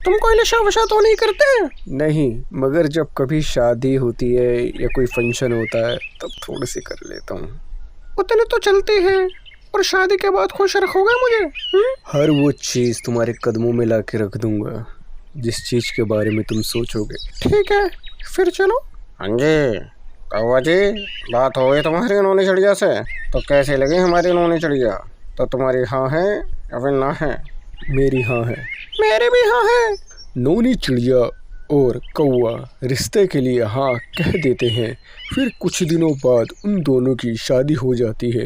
तुम कोई नशा वशा तो नहीं करते? नहीं, मगर जब कभी शादी होती है या कोई फंक्शन होता है तब थोड़ी सी कर लेता हूँ। उतने तो चलते हैं, और शादी के बाद खुश रखोगे मुझे? हर वो चीज़ तुम्हारे कदमों में ला के रख दूंगा जिस चीज़ के बारे में तुम सोचोगे। ठीक है, फिर चलो। हाँ जी कौवा जी, बात हो गई तुम्हारी नूनी चिड़िया से, तो कैसी लगी हमारी नूनी चिड़िया? तो तुम्हारी हाँ है या फिर ना है? मेरी हाँ है। मेरे भी हाँ है। नूनी चिड़िया और कौवा रिश्ते के लिए हाँ कह देते हैं। फिर कुछ दिनों बाद उन दोनों की शादी हो जाती है।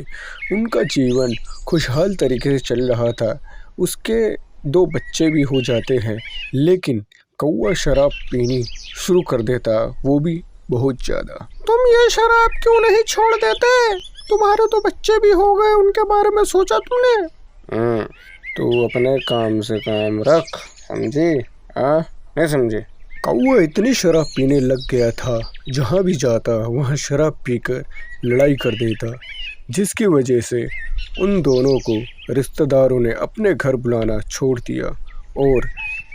उनका जीवन खुशहाल तरीके से चल रहा था। उसके 2 बच्चे भी हो जाते हैं, लेकिन कौवा शराब पीनी शुरू कर देता, वो भी बहुत ज़्यादा। तुम ये शराब क्यों नहीं छोड़ देते? तुम्हारे तो बच्चे भी हो गए, उनके बारे में सोचा तुमने? तू अपने काम से काम रख, समझी? हाँ नहीं समझी? कौवा इतनी शराब पीने लग गया था, जहाँ भी जाता वहाँ शराब पीकर लड़ाई कर देता, जिसकी वजह से उन दोनों को रिश्तेदारों ने अपने घर बुलाना छोड़ दिया। और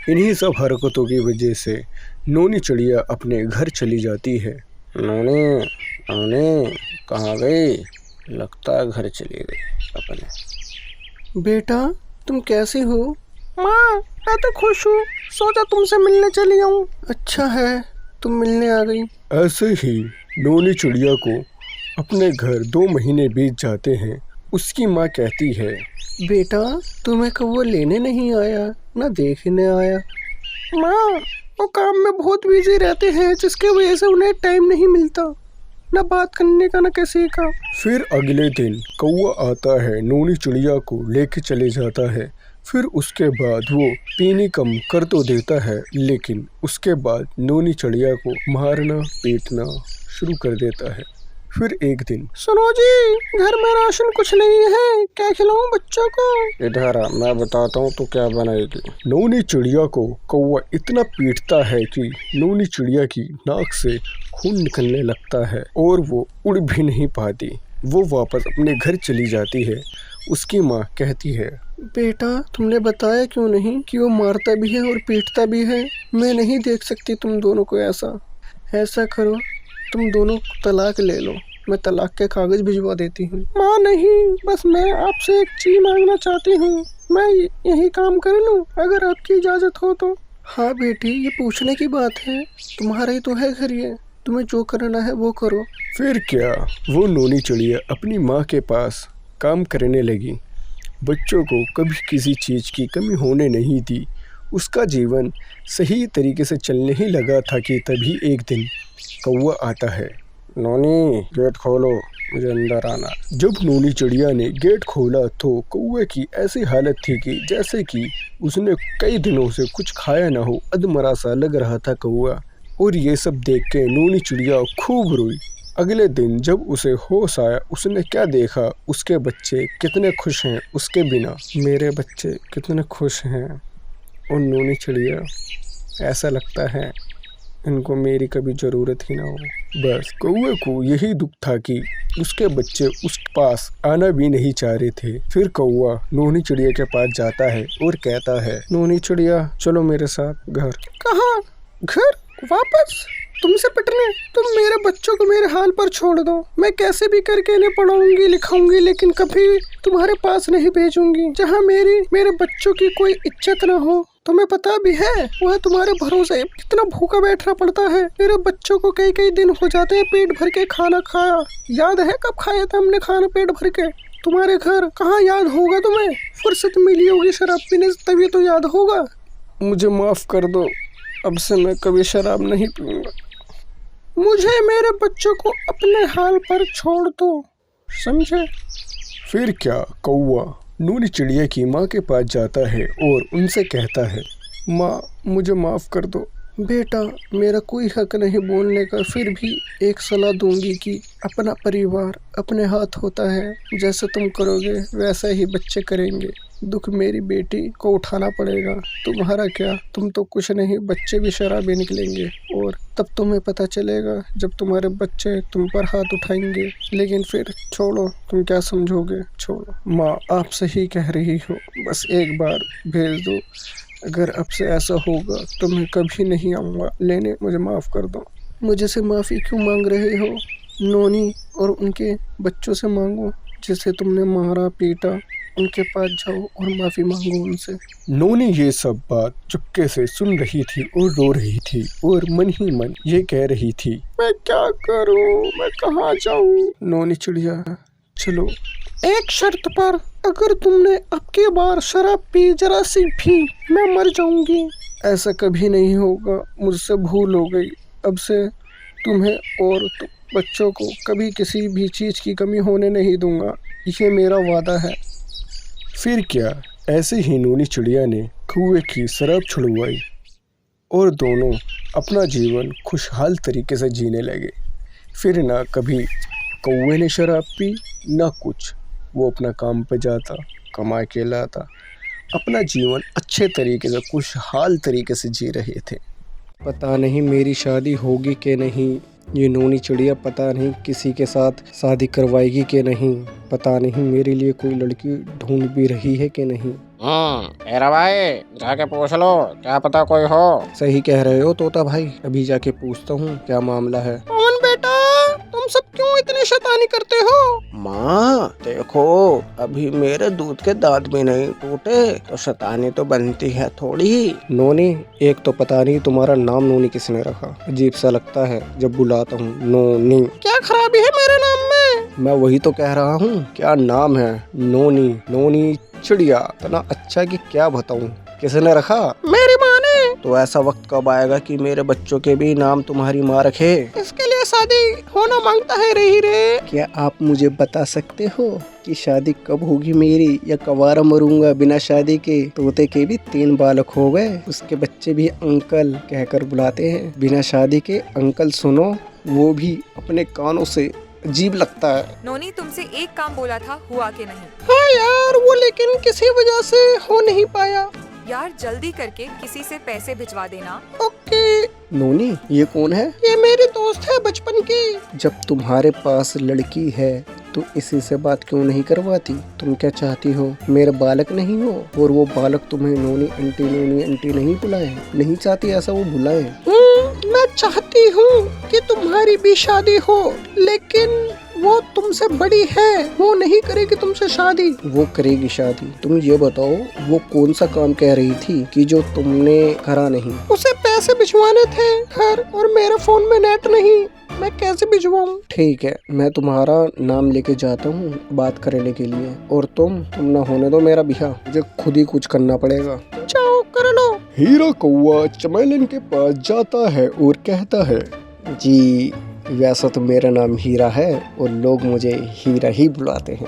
इन्हीं सब हरकतों की वजह से नूनी चिड़िया अपने घर चली जाती है। नूनी नूनी कहाँ गई? लगता है घर चली गई अपने। बेटा तुम कैसे हो? माँ मैं तो खुश हूँ, सोचा तुमसे मिलने चली आऊँ। अच्छा है तुम मिलने आ गई। ऐसे ही नूनी चिड़िया को अपने घर 2 महीने बीत जाते हैं। उसकी माँ कहती है, बेटा तुम्हें कौवा लेने नहीं आया, ना देखने आया? माँ वो काम में बहुत बिजी रहते हैं, जिसकी वजह से उन्हें टाइम नहीं मिलता, ना बात करने का ना किसी का। फिर अगले दिन कौवा आता है, नूनी चिड़िया को लेके चले जाता है। फिर उसके बाद वो पीनी कम कर तो देता है, लेकिन उसके बाद नूनी चिड़िया को मारना पीटना शुरू कर देता है। फिर एक दिन, सुनो जी, घर में राशन कुछ नहीं है, क्या खिलाऊं बच्चों को? इधर आ, मैं बताता हूँ तू क्या बनाएगी। नूनी चिड़िया को कौवा इतना पीटता है कि नूनी चिड़िया की नाक से खून निकलने लगता है और वो उड़ भी नहीं पाती। वो वापस अपने घर चली जाती है। उसकी माँ कहती है, बेटा तुमने बताया क्यों नहीं कि वो मारता भी है और पीटता भी है? मैं नहीं देख सकती तुम दोनों को ऐसा करो, तुम दोनों तलाक ले लो, मैं तलाक के कागज भिजवा देती हूँ। माँ नहीं, बस मैं आपसे एक चीज मांगना चाहती हूँ, मैं यही काम कर लूँ अगर आपकी इजाज़त हो तो। हाँ बेटी ये पूछने की बात है, तुम्हारा ही तो है घर, ये तुम्हें जो करना है वो करो। फिर क्या, वो नूनी चिड़िया अपनी माँ के पास काम करने लगी। बच्चों को कभी किसी चीज़ की कमी होने नहीं दी। उसका जीवन सही तरीके से चलने ही लगा था कि तभी एक दिन कौवा आता है। नूनी गेट खोलो, मुझे अंदर आना। जब नूनी चिड़िया ने गेट खोला तो कौवे की ऐसी हालत थी कि जैसे कि उसने कई दिनों से कुछ खाया ना हो। अधमरा सा लग रहा था कौवा, और ये सब देख के नूनी चिड़िया खूब रोई। अगले दिन जब उसे होश आया, उसने क्या देखा, उसके बच्चे कितने खुश हैं उसके बिना। मेरे बच्चे कितने खुश हैं। और नूनी चिड़िया, ऐसा लगता है इनको मेरी कभी ज़रूरत ही ना हो। बस कौवे को यही दुख था कि उसके बच्चे उस पास आना भी नहीं चाह रहे थे। फिर कौवा नूनी चिड़िया के पास जाता है और कहता है, नूनी चिड़िया चलो मेरे साथ घर। कहाँ? घर? वापस तुमसे पिटने? तुम मेरे बच्चों को मेरे हाल पर छोड़ दो, मैं कैसे भी करके इन्हें पढ़ाऊंगी लिखाऊंगी, लेकिन कभी तुम्हारे पास नहीं भेजूंगी जहाँ मेरे बच्चों की कोई इज्जत ना हो। तुम्हें पता भी है वह तुम्हारे भरोसे कितना भूखा बैठना पड़ता है। मेरे बच्चों को कई दिन हो जाते हैं पेट भर के खाना खाया। याद है कब खाया था हमने खाना पेट भर के? तुम्हारे घर। कहाँ याद होगा तुम्हें? फुर्सत मिली होगी शराब पीने से, तभी तो याद होगा। मुझे माफ़ कर दो, अब से मैं कभी शराब नहीं पीऊँगा। मुझे मेरे बच्चों को अपने हाल पर छोड़ दो, समझे? फिर क्या, कौवा नूनी चिड़िया की माँ के पास जाता है और उनसे कहता है, माँ मुझे माफ़ कर दो। बेटा मेरा कोई हक नहीं बोलने का, फिर भी एक सलाह दूंगी कि अपना परिवार अपने हाथ होता है, जैसे तुम करोगे वैसा ही बच्चे करेंगे। दुख मेरी बेटी को उठाना पड़ेगा, तुम्हारा क्या, तुम तो कुछ नहीं, बच्चे भी शराबी निकलेंगे, और तब तुम्हें पता चलेगा जब तुम्हारे बच्चे तुम पर हाथ उठाएंगे। लेकिन फिर छोड़ो, तुम क्या समझोगे, छोड़ो। माँ आप सही कह रही हो, बस एक बार भेज दो, अगर अब से ऐसा होगा तो मैं कभी नहीं आऊँगा लेने, मुझे माफ़ कर दो। मुझे से माफ़ी क्यों मांग रहे हो? नोनी और उनके बच्चों से मांगो जिसे तुमने मारा पीटा, उनके पास जाओ और माफ़ी मांगो उनसे। नोनी ये सब बात चुपके से सुन रही थी और रो रही थी और मन ही मन ये कह रही थी, मैं क्या करूं, मैं कहाँ जाऊं? नोनी चिड़िया चलो, एक शर्त पर, अगर तुमने अब की बार शराब पी जरा सी भी, मैं मर जाऊंगी। ऐसा कभी नहीं होगा, मुझसे भूल हो गई। अब से तुम्हें और बच्चों को कभी किसी भी चीज़ की कमी होने नहीं दूंगा, ये मेरा वादा है। फिर क्या, ऐसे ही नोनी चिड़िया ने कौवे की शराब छुड़वाई और दोनों अपना जीवन खुशहाल तरीके से जीने लगे। फिर ना कभी कौवे ने शराब पी ना कुछ, वो अपना काम पे जाता, कमा के लाता, अपना जीवन अच्छे तरीके से खुशहाल तरीके से जी रहे थे। पता नहीं मेरी शादी होगी कि नहीं, ये नोनी चिड़िया पता नहीं किसी के साथ शादी करवाएगी कि नहीं, पता नहीं मेरे लिए कोई लड़की ढूंढ भी रही है कि नहीं। मेरा भाई जाके पूछ लो, क्या पता कोई हो। सही कह रहे हो तोता भाई, अभी जाके पूछता हूँ क्या मामला है। पवन बेटा, तुम सब क्यों इतनी शैतानी करते हो? माँ देखो, अभी मेरे दूध के दांत भी नहीं टूटे तो शैतानी तो बनती है थोड़ी। नोनी, एक तो पता नहीं तुम्हारा नाम नोनी किसने रखा, अजीब सा लगता है जब बुलाता हूँ नोनी। क्या खराबी है मेरे नाम में? मैं वही तो कह रहा हूँ, क्या नाम है? नोनी, नोनी चिड़िया, इतना अच्छा कि क्या बताऊँ। किसने रखा? मेरी माँ ने। तो ऐसा वक्त कब आएगा कि मेरे बच्चों के भी नाम तुम्हारी माँ रखे? इसके लिए शादी होना मांगता है रही रे। क्या आप मुझे बता सकते हो कि शादी कब होगी मेरी, या कवारा मरूंगा बिना शादी के? तोते के भी 3 बालक हो गए, उसके बच्चे भी अंकल कहकर बुलाते हैं। बिना शादी के अंकल सुनो, वो भी अपने कानों से अजीब लगता है। नोनी, तुमसे एक काम बोला था, हुआ कि नहीं? हाँ यार, वो लेकिन किसी वजह से हो नहीं पाया। यार जल्दी करके किसी से पैसे भिजवा देना। ओके। नोनी, ये कौन है? ये मेरी दोस्त है बचपन की। जब तुम्हारे पास लड़की है तो इसी से बात क्यों नहीं करवाती? तुम क्या चाहती हो, मेरे बालक नहीं हो? और वो बालक तुम्हें नोनी आंटी नहीं बुलाए? नहीं चाहती ऐसा वो बुलाए? मैं चाहती हूँ कि तुम्हारी भी शादी हो, लेकिन वो तुमसे बड़ी है, वो नहीं करेगी तुमसे शादी। वो करेगी शादी। तुम ये बताओ, वो कौन सा काम कह रही थी कि जो तुमने करा नहीं? उसे पैसे भिजवाने थे घर, और मेरे फोन में नेट नहीं, मैं कैसे भिजवाऊं? ठीक है, मैं तुम्हारा नाम लेके जाता हूँ बात करने के लिए, और तुम ना होने दो मेरा ब्याह, मुझे खुद ही कुछ करना पड़ेगा। जाओ कर लो। हीरा कौवा चमेलन के पास जाता है और कहता है, जी वैसा तो मेरा नाम हीरा है और लोग मुझे हीरा ही बुलाते हैं।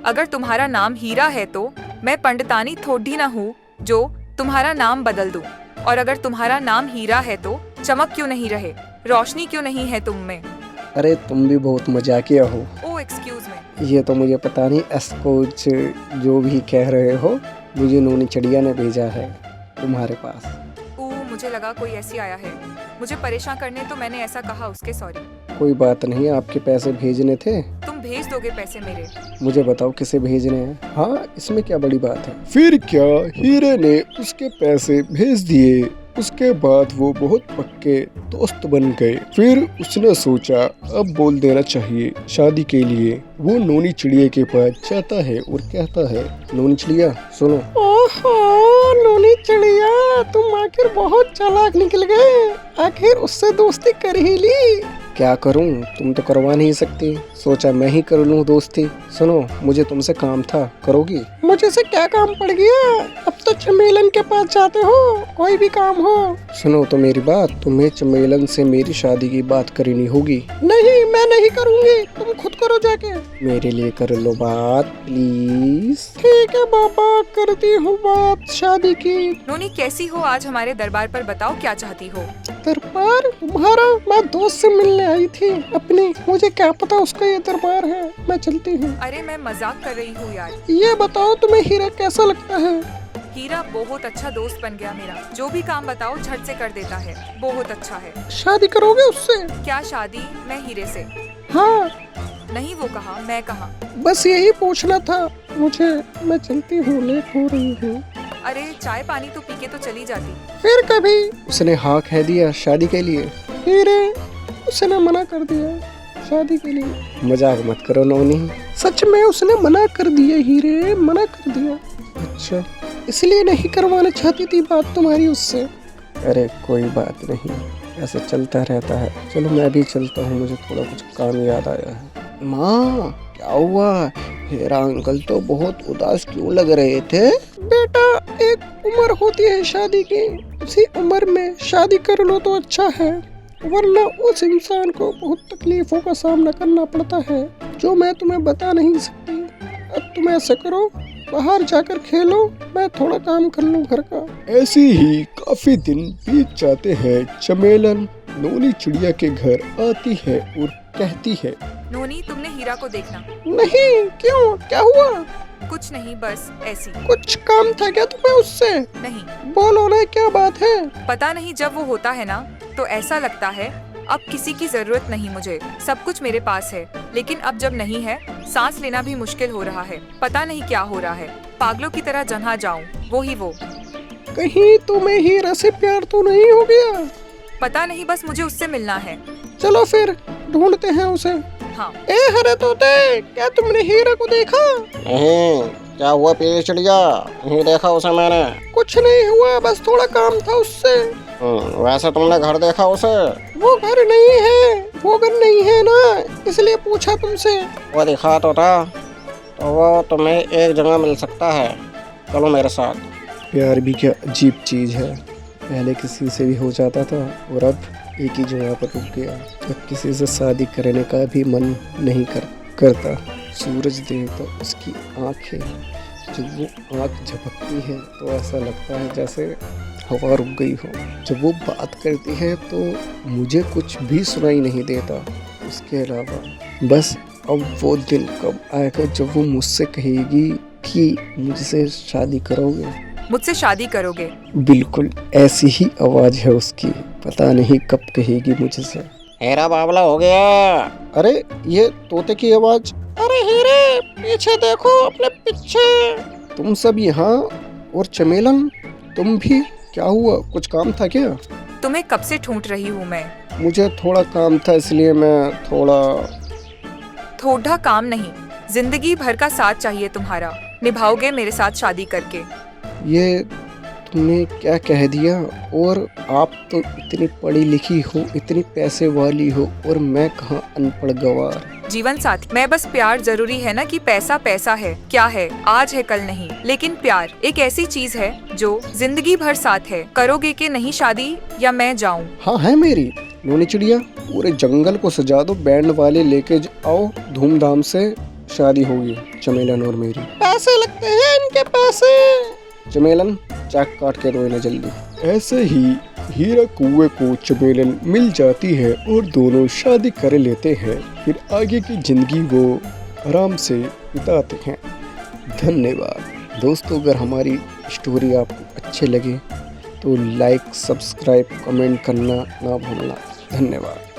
अगर तुम्हारा नाम हीरा है तो मैं पंडितानी थोड़ी ना हूँ जो तुम्हारा नाम बदल दूँ। और अगर तुम्हारा नाम हीरा है तो चमक क्यों नहीं रहे, रोशनी क्यों नहीं है तुम में? अरे तुम भी बहुत मजाकिया हो। ओ एक्सक्यूज मी। ये तो मुझे पता नहीं, एस्कोच जो भी कह रहे हो, मुझे नोनी चिड़िया ने भेजा है तुम्हारे पास। मुझे लगा कोई ऐसी आया है मुझे परेशान करने, तो मैंने ऐसा कहा उसके सॉरी। कोई बात नहीं, आपके पैसे भेजने थे। तुम भेज दोगे पैसे मेरे? मुझे बताओ किसे भेजने हैं। हाँ, इसमें क्या बड़ी बात है। फिर क्या, हीरे ने उसके पैसे भेज दिए। उसके बाद वो बहुत पक्के दोस्त बन गए। फिर उसने सोचा अब बोल देना चाहिए शादी के लिए। वो नोनी चिड़िया के पास जाता है और कहता है, नोनी चिड़िया सुनो। ओहो नोनी चिड़िया, तुम आखिर बहुत चालाक निकल गए, आखिर उससे दोस्ती कर ही ली। क्या करूं, तुम तो करवा नहीं सकती, सोचा मैं ही कर लूं दोस्ती। सुनो, मुझे तुमसे काम था, करोगी? मुझे से क्या काम पड़ गया, अब तो चमेलन के पास जाते हो, कोई भी काम हो। सुनो तो मेरी बात, तुम्हें चमेलन से मेरी शादी की बात करनी होगी। नहीं, मैं नहीं करूँगी, तुम खुद करो जाके। मेरे लिए कर लो बात प्लीज। ठीक है बाबा, करती हूँ बात शादी की। नोनी कैसी हो आज हमारे दरबार पर, बताओ क्या चाहती हो? दरबार तुम्हारा? मैं दोस्त से मिलने आई थी अपनी, मुझे क्या पता उसका ये दरबार है, मैं चलती हूँ। अरे मैं मजाक कर रही हूँ यार। ये बताओ तुम्हें हीरा कैसा लगता है? हीरा बहुत अच्छा दोस्त बन गया मेरा, जो भी काम बताओ झट से कर देता है, बहुत अच्छा है। शादी करोगे उससे? क्या शादी? मैं हीरे से? हाँ। नहीं, वो कहा, मैं कहा। बस यही पूछना था मुझे, मैं चलती हूँ, लेट हो रही हूँ। अरे चाय पानी तो पी के तो चली जाती। फिर कभी उसने हाँ कह दिया शादी के लिए। हीरे, उसने मना कर दिया शादी के लिए। मजाक मत करो नोनी। सच में उसने मना कर दिया हीरे, मना कर दिया। अच्छा, इसलिए नहीं करवाना चाहती थी बात तुम्हारी उससे। अरे कोई बात नहीं, ऐसे चलता रहता है। चलो मैं भी चलता हूँ, मुझे थोड़ा कुछ काम याद आया है। माँ, क्या हुआ? हेरा अंकल तो बहुत उदास क्यों लग रहे थे? बेटा, एक उम्र होती है शादी की, उसी उम्र में शादी कर लो तो अच्छा है, वरना उस इंसान को बहुत तकलीफों का सामना करना पड़ता है जो मैं तुम्हें बता नहीं सकती। अब तुम ऐसा करो, बाहर जाकर खेलो, मैं थोड़ा काम कर लूँ घर का। ऐसे ही काफी दिन बीत जाते हैं। चमेलन नोनी चिड़िया के घर आती है और कहती है, नोनी, तुमने हीरा को देखना? नहीं, क्यों, क्या हुआ? कुछ नहीं, बस ऐसी। कुछ काम था क्या तुम्हें उससे? नहीं, बोलो ना, क्या बात है? पता नहीं, जब वो होता है ना तो ऐसा लगता है अब किसी की जरूरत नहीं मुझे, सब कुछ मेरे पास है। लेकिन अब जब नहीं है, सांस लेना भी मुश्किल हो रहा है। पता नहीं क्या हो रहा है, पागलों की तरह जहाँ जाऊँ वो ही वो। कहीं तुम्हें हीरा से प्यार तो नहीं हो गया? पता नहीं, बस मुझे उससे मिलना है। चलो फिर ढूंढते हैं उसे। हाँ। ए हरे तोते, क्या तुमने हीरा को देखा? नहीं, क्या हुआ पीली चिड़िया? नहीं देखा उसे मैंने। कुछ नहीं हुआ, बस थोड़ा काम था उससे। वैसे तुमने घर देखा उसे? वो घर नहीं है, वो घर नहीं है ना, इसलिए पूछा तुमसे। वो दिखा तो था, तो वो तुम्हें एक जगह मिल सकता है। चलो मेरे साथ। प्यार भी क्या अजीब चीज़ है। पहले किसी से भी हो जाता था और अब एक ही जगह पर रुक गया। अब किसी से शादी करने का भी मन नहीं करता। सूरज देवता उसकी आँख है, जब वो आँख झपकती है तो ऐसा लगता है जैसे हवा रुक गई हो। जब वो बात करती है तो मुझे कुछ भी सुनाई नहीं देता उसके अलावा। बस अब वो दिन कब आएगा जब वो मुझसे कहेगी कि मुझसे शादी करोगे? मुझसे शादी करोगे? बिल्कुल ऐसी ही आवाज है उसकी। पता नहीं कब कहेगी मुझसे। हेरा बावला हो गया। अरे ये तोते की आवाज। अरे हीरे, पीछे देखो, अपने पीछे। तुम सब यहाँ, और चमेलन तुम भी? क्या हुआ, कुछ काम था क्या? तुम्हें कब से ढूंढ रही हूँ मैं। मुझे थोड़ा काम था, इसलिए मैं थोड़ा काम नहीं, जिंदगी भर का साथ चाहिए तुम्हारा। निभाओगे मेरे साथ शादी करके? ये तुमने क्या कह दिया? और आप तो इतनी पढ़ी लिखी हो, इतनी पैसे वाली हो, और मैं कहाँ अनपढ़ गवार। जीवन साथी, मैं बस प्यार जरूरी है ना कि पैसा पैसा है, क्या है, आज है कल नहीं। लेकिन प्यार एक ऐसी चीज है जो जिंदगी भर साथ है। करोगे कि नहीं शादी, या मैं जाऊँ? हाँ है मेरी नोनी चिड़िया, पूरे जंगल को सजा दो, बैंड वाले लेके आओ, धूमधाम से शादी होगी चमेलन और मेरी। पैसे लगते हैं इनके, पैसे। चमेलन चाक काट के दो इन्हें जल्दी। ऐसे ही हीरा कुएं को चमेलन मिल जाती है और दोनों शादी कर लेते हैं। फिर आगे की जिंदगी वो आराम से बिताते हैं। धन्यवाद दोस्तों। अगर हमारी स्टोरी आपको अच्छे लगे तो लाइक, सब्सक्राइब, कमेंट करना ना भूलना। धन्यवाद।